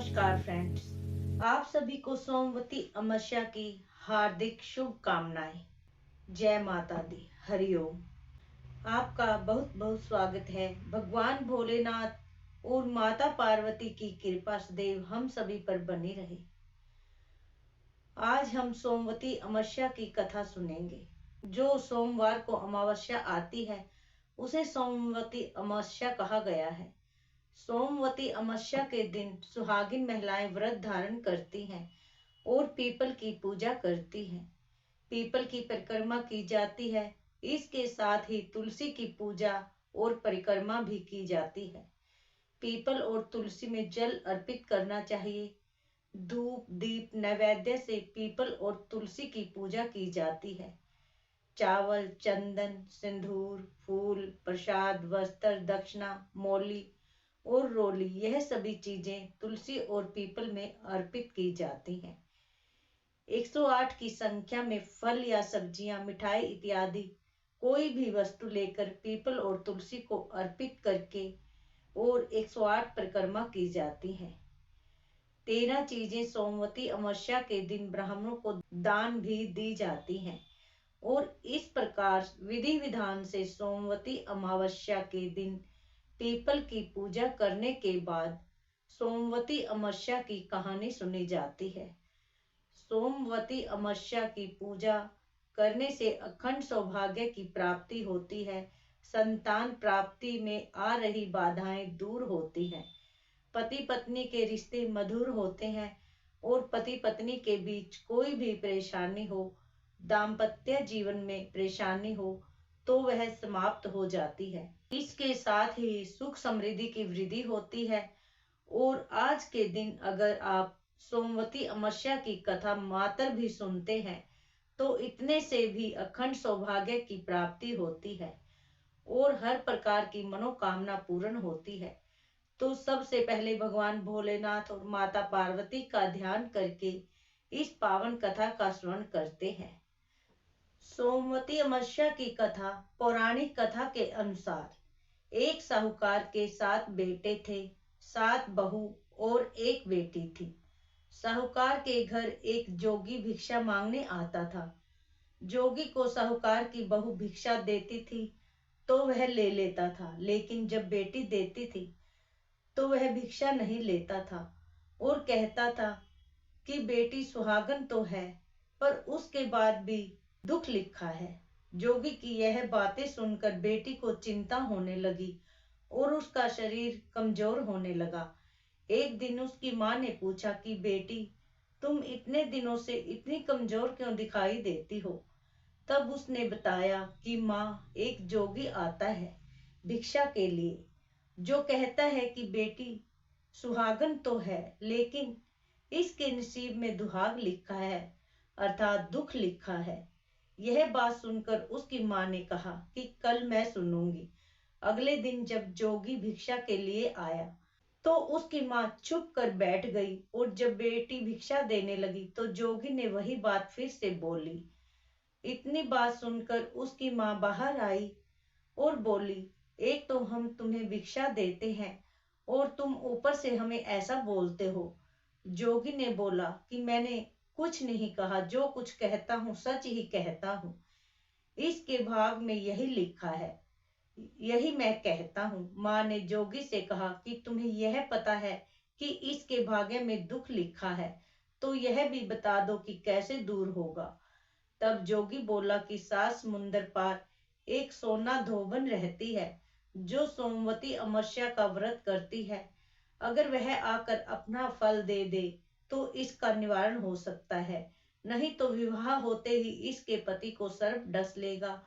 नमस्कार फ्रेंड्स, आप सभी को सोमवती अमावस्या की हार्दिक शुभकामनाएं। जय माता दी, हरिओम। आपका बहुत बहुत स्वागत है। भगवान भोलेनाथ और माता पार्वती की कृपा सदैव हम सभी पर बनी रहे। आज हम सोमवती अमावस्या की कथा सुनेंगे। जो सोमवार को अमावस्या आती है उसे सोमवती अमावस्या कहा गया है। सोमवती अमावस्या के दिन सुहागिन महिलाएं व्रत धारण करती हैं और पीपल की पूजा करती हैं। पीपल की परिक्रमा की जाती है। इसके साथ ही तुलसी की पूजा और परिक्रमा भी की जाती है। पीपल और तुलसी में जल अर्पित करना चाहिए। धूप दीप नैवेद्य से पीपल और तुलसी की पूजा की जाती है। चावल, चंदन, सिंदूर, फूल, प्रसाद, वस्त्र, दक्षिणा, मौली और रोली, यह सभी चीजें तुलसी और पीपल में अर्पित की जाती हैं। 108 की संख्या में फल या सब्जियां, मिठाई इत्यादि कोई भी वस्तु लेकर पीपल और तुलसी को अर्पित करके और 108 परिक्रमा की जाती है। 13 चीजें सोमवती अमावस्या के दिन ब्राह्मणों को दान भी दी जाती हैं और इस प्रकार विधि विधान से सोमवती अमावस्या के दिन पीपल की पूजा करने के बाद सोमवती अमावस्या की कहानी सुनी जाती है। सोमवती अमावस्या की पूजा करने से अखंड सौभाग्य की प्राप्ति होती है। संतान प्राप्ति में आ रही बाधाएं दूर होती हैं। पति पत्नी के रिश्ते मधुर होते हैं और पति पत्नी के बीच कोई भी परेशानी हो, दाम्पत्य जीवन में परेशानी हो तो वह समाप्त हो जाती है। इसके साथ ही सुख समृद्धि की वृद्धि होती है। और आज के दिन अगर आप सोमवती अमावस्या की कथा मात्र भी सुनते हैं तो इतने से भी अखंड सौभाग्य की प्राप्ति होती है और हर प्रकार की मनोकामना पूर्ण होती है। तो सबसे पहले भगवान भोलेनाथ और माता पार्वती का ध्यान करके इस पावन कथा का श्रवण करते हैं। सोमवती अमावस्या की कथा। पौराणिक कथा के अनुसार एक साहूकार के 7 बेटे थे, 7 बहू और 1 बेटी थी। साहूकार के घर एक जोगी भिक्षा मांगने आता था। जोगी को साहूकार की बहू भिक्षा देती थी तो वह ले लेता था, लेकिन जब बेटी देती थी तो वह भिक्षा नहीं लेता था और कहता था कि बेटी सुहागन तो है पर उसके बाद भी दुख लिखा है। जोगी की यह बातें सुनकर बेटी को चिंता होने लगी और उसका शरीर कमजोर होने लगा। एक दिन उसकी माँ ने पूछा कि बेटी, तुम इतने दिनों से इतनी कमजोर क्यों दिखाई देती हो? तब उसने बताया कि माँ, एक जोगी आता है भिक्षा के लिए, जो कहता है कि बेटी सुहागन तो है लेकिन इसके नसीब में दुहाग लिखा है, अर्थात दुख लिखा है। यह बात सुनकर उसकी माँ ने कहा कि कल मैं सुनूंगी। अगले दिन जब जोगी भिक्षा के लिए आया तो उसकी माँ चुप कर बैठ गई और जब बेटी भिक्षा देने लगी तो जोगी ने वही बात फिर से बोली। इतनी बात सुनकर उसकी माँ बाहर आई और बोली, एक तो हम तुम्हें भिक्षा देते हैं और तुम ऊपर से हमें ऐसा बोलते हो। जोगी ने बोला कि मैंने कुछ नहीं कहा, जो कुछ कहता हूँ सच ही कहता हूँ। इसके भाग में यही लिखा है, यही मैं कहता हूँ। माँ ने जोगी से कहा कि तुम्हें यह पता है कि इसके भाग्य में दुख लिखा है तो यह भी बता दो कि कैसे दूर होगा। तब जोगी बोला कि 7 समुंदर पार एक सोना धोबन रहती है जो सोमवती अमावस्या का व्रत करती है। अगर वह आकर अपना फल दे दे तो इसका निवारण हो सकता है, नहीं तो विवाह होते ही इसके पति को सर्प डस लेगा।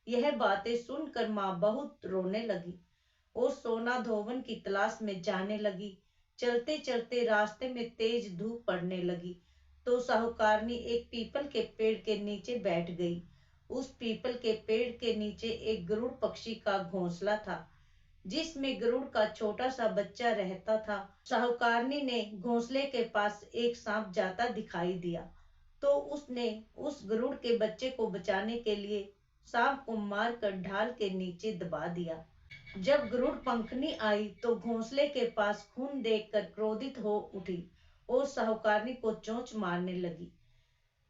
यह बातें सुनकर माँ बहुत रोने लगी और सोना धोबन की तलाश में जाने लगी। चलते चलते रास्ते में तेज धूप पड़ने लगी तो साहूकारनी एक पीपल के पेड़ के नीचे बैठ गई। उस पीपल के पेड़ के नीचे एक गरुड़ पक्षी का घोंसला था जिसमें गरुड़ का छोटा सा बच्चा रहता था। साहूकारनी ने घोंसले के पास एक सांप जाता दिखाई दिया तो उसने उस गरुड़ के बच्चे को बचाने के लिए सांप को मारकर ढाल के नीचे दबा दिया। जब गरुड़ पंखनी आई तो घोंसले के पास खून देखकर क्रोधित हो उठी और साहूकारनी को चोंच मारने लगी।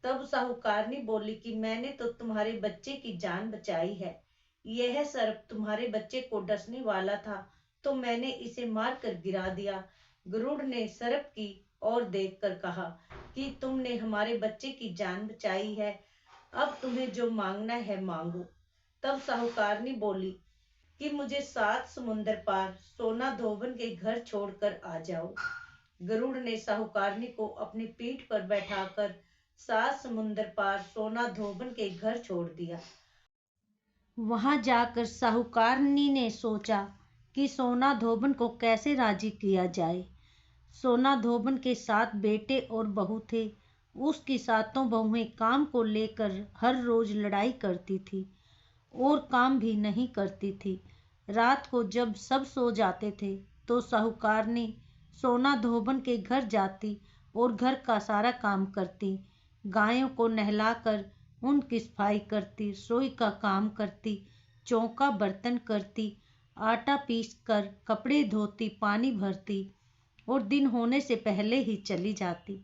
तब साहूकारनी बोली कि मैंने तो तुम्हारे बच्चे की जान बचाई है। यह सर्प तुम्हारे बच्चे को डसने वाला था तो मैंने इसे मार कर गिरा दिया। गरुड़ ने सर्प की ओर देखकर कहा कि तुमने हमारे बच्चे की जान बचाई है, अब तुम्हें जो मांगना है मांगो। तब साहूकारनी बोली कि मुझे 7 समुंदर पार सोना धोबन के घर छोड़कर आ जाओ। गरुड़ ने साहूकारनी को अपनी पीठ पर बैठाकर 7 समुंदर पार सोना धोबन के घर छोड़ दिया। वहां जाकर साहूकारनी ने सोचा कि सोना धोबन को कैसे राजी किया जाए। सोना धोबन के 7 बेटे और बहू थे। उसकी 7 बहुएं काम को लेकर हर रोज लड़ाई करती थी और काम भी नहीं करती थी। रात को जब सब सो जाते थे तो साहूकारनी सोना धोबन के घर जाती और घर का सारा काम करती। गायों को नहलाकर उनकी सफाई करती, रसोई का काम करती, चौका बर्तन करती, आटा पीस कर कपड़े धोती, पानी भरती और दिन होने से पहले ही चली जाती।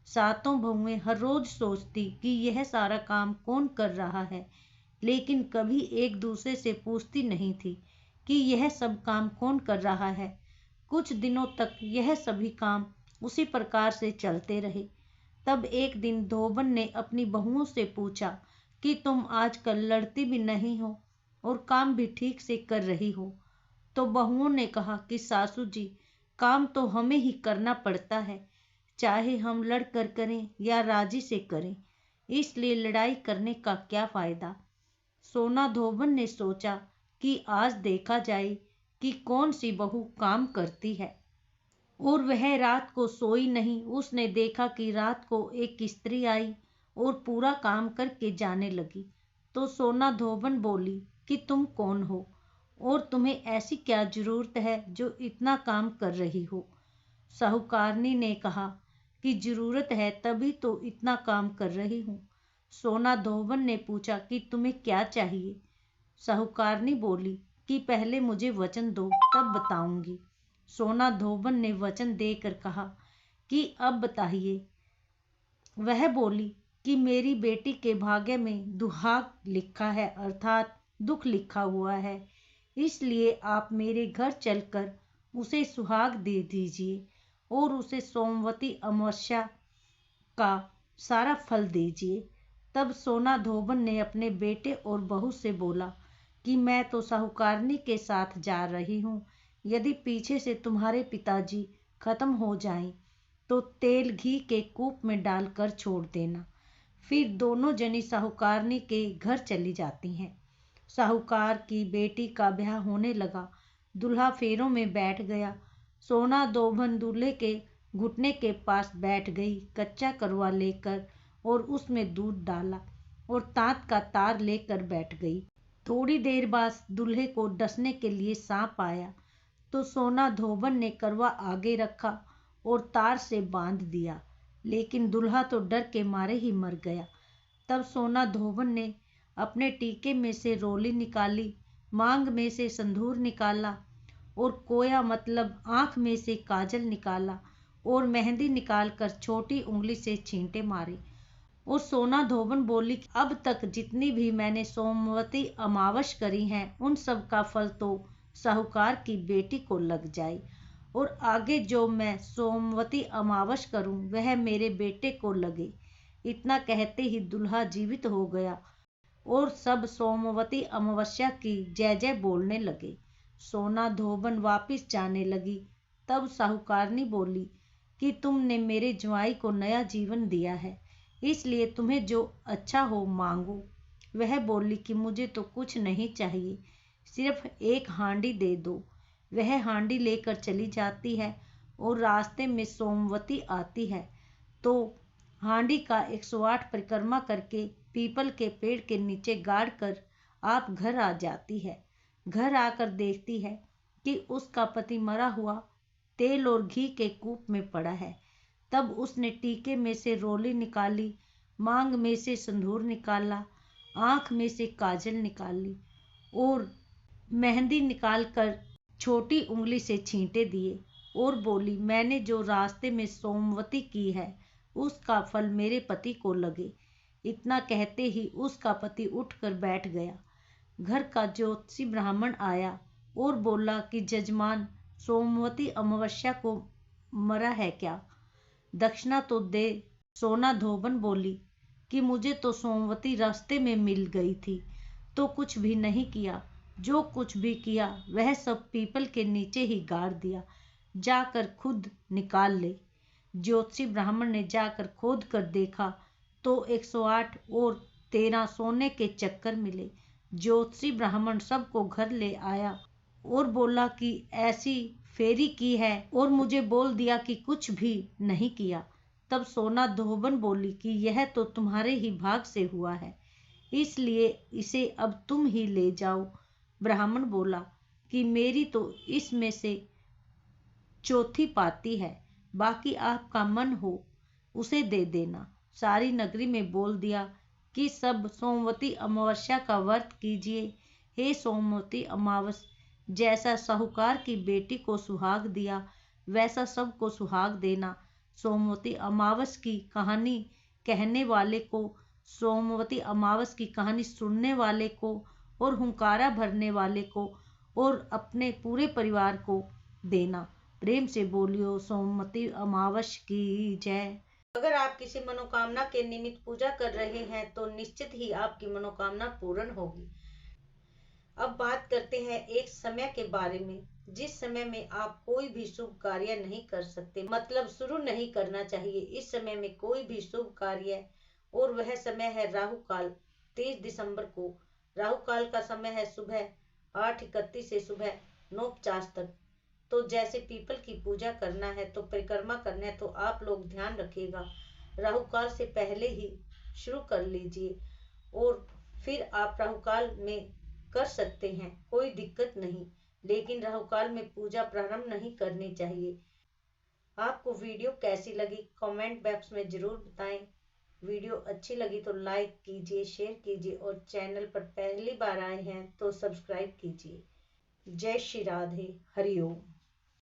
7 बहुएं हर रोज सोचती कि यह सारा काम कौन कर रहा है, लेकिन कभी एक दूसरे से पूछती नहीं थी कि यह सब काम कौन कर रहा है। कुछ दिनों तक यह सभी काम उसी प्रकार से चलते रहे। तब एक दिन धोबन ने अपनी बहुओं से पूछा कि तुम आजकल लड़ती भी नहीं हो और काम भी ठीक से कर रही हो। तो बहुओं ने कहा कि सासू जी, काम तो हमें ही करना पड़ता है, चाहे हम लड़ कर करें या राजी से करें, इसलिए लड़ाई करने का क्या फायदा। सोना धोबन ने सोचा कि आज देखा जाए कि कौन सी बहू काम करती है, और वह रात को सोई नहीं। उसने देखा कि रात को एक स्त्री आई और पूरा काम करके जाने लगी। तो सोना धोबन बोली कि तुम कौन हो और तुम्हें ऐसी क्या जरूरत है जो इतना काम कर रही हो। साहूकारनी ने कहा कि जरूरत है तभी तो इतना काम कर रही हूँ। सोना धोबन ने पूछा कि तुम्हें क्या चाहिए। साहूकारनी बोली कि पहले मुझे वचन दो, तब बताऊंगी। सोना धोबन ने वचन देकर कहा कि अब बताइए। वह बोली कि मेरी बेटी के भाग्य में दुहाग लिखा है, अर्थात दुख लिखा हुआ है, इसलिए आप मेरे घर चलकर उसे सुहाग दे दीजिए और उसे सोमवती अमावस्या का सारा फल दीजिए। तब सोना धोबन ने अपने बेटे और बहू से बोला कि मैं तो साहूकारनी के साथ जा रही हूँ। यदि पीछे से तुम्हारे पिताजी खत्म हो जाएं तो तेल घी के कूप में डालकर छोड़ देना। फिर दोनों जनी साहूकारनी के घर चली जाती हैं। साहूकार की बेटी का ब्याह होने लगा। दूल्हा फेरों में बैठ गया। सोना धोबन दूल्हे के घुटने के पास बैठ गई, कच्चा करवा लेकर, और उसमें दूध डाला और तांत का तार लेकर बैठ गई। थोड़ी देर बाद दूल्हे को डसने के लिए सांप आया तो सोना धोबन ने करवा आगे रखा और तार से बांध दिया, लेकिन दूल्हा तो डर के मारे ही मर गया। तब सोना धोबन ने अपने टीके में से रोली निकाली, मांग में से संदूर निकाला और कोया मतलब आंख में से काजल निकाला और मेहंदी निकालकर छोटी उंगली से छींटे मारे। और सोना धोबन बोली अब तक जितनी भी मैंने सोमवती अमावस करी हैं उन सब का फल तो साहूकार की बेटी को लग जाए, और आगे जो मैं सोमवती अमावस करूं वह मेरे बेटे को लगे। इतना कहते ही दूल्हा जीवित हो गया और सब सोमवती अमावस्या की जय जय बोलने लगे। सोना धोबन वापिस जाने लगी। तब साहूकारनी बोली कि तुमने मेरे ज्वाई को नया जीवन दिया है, इसलिए तुम्हें जो अच्छा हो मांगो। वह बोली कि मुझे तो कुछ नहीं चाहिए, सिर्फ एक हांडी दे दो। वह हांडी लेकर चली जाती है और रास्ते में सोमवती आती है तो हांडी का 108 परिक्रमा करके पीपल के पेड़ के नीचे गाड़ कर आप घर आ जाती है। घर आकर देखती है कि उसका पति मरा हुआ तेल और घी के कूप में पड़ा है। तब उसने टीके में से रोली निकाली, मांग में से संदूर निकाला, आंख में से काजल निकाली और मेहंदी निकाल कर छोटी उंगली से छींटे दिए और बोली, मैंने जो रास्ते में सोमवती की है उसका फल मेरे पति को लगे। इतना कहते ही उसका पति उठकर बैठ गया। घर का ज्योतिषी ब्राह्मण आया और बोला कि जजमान, सोमवती अमावस्या को मरा है क्या? दक्षिणा तो दे। सोना धोबन बोली कि मुझे तो सोमवती रास्ते में मिल गई थी तो कुछ भी नहीं किया, जो कुछ भी किया वह सब पीपल के नीचे ही गाड़ दिया, जाकर खुद निकाल ले। ज्योतिषी ब्राह्मण ने जाकर खोद कर देखा तो 108 और 13 सोने के चक्कर मिले। ज्योतिषी ब्राह्मण सबको घर ले आया और बोला कि ऐसी फेरी की है और मुझे बोल दिया कि कुछ भी नहीं किया। तब सोना धोबन बोली कि यह तो तुम्हारे ही भाग से हुआ है, इसलिए इसे अब तुम ही ले जाओ। ब्राह्मण बोला कि मेरी तो इसमें से चौथी पाती है, बाकी आपका मन हो उसे दे देना। सारी नगरी में बोल दिया कि सब सोमवती अमावस्या का व्रत कीजिए। हे सोमवती अमावस, जैसा साहूकार की बेटी को सुहाग दिया वैसा सबको सुहाग देना। सोमवती अमावस की कहानी कहने वाले को, सोमवती अमावस की कहानी सुनने वाले को और हुंकारा भरने वाले को और अपने पूरे परिवार को देना। प्रेम से बोलियो सोमवती अमावस की जय। अगर आप किसी मनोकामना के निमित्त पूजा कर रहे हैं तो निश्चित ही आपकी मनोकामना पूर्ण होगी। अब बात करते हैं एक समय के बारे में जिस समय में आप कोई भी शुभ कार्य नहीं कर सकते, मतलब शुरू नहीं करना चाहिए। इस समय में कोई भी शुभ कार्य, और वह समय है राहु काल। 23 दिसंबर को राहु काल का समय है सुबह 8:31 से सुबह 9:50 तक। तो जैसे पीपल की पूजा करना है तो परिक्रमा करना है तो आप लोग ध्यान रखिएगा, राहु काल से पहले ही शुरू कर लीजिए और फिर आप राहु काल में कर सकते हैं, कोई दिक्कत नहीं। लेकिन राहु काल में पूजा प्रारंभ नहीं करनी चाहिए। आपको वीडियो कैसी लगी कमेंट बॉक्स में जरूर बताएं। वीडियो अच्छी लगी तो लाइक कीजिए, शेयर कीजिए और चैनल पर पहली बार आए हैं तो सब्सक्राइब कीजिए। जय श्री राधे, हरि ओम।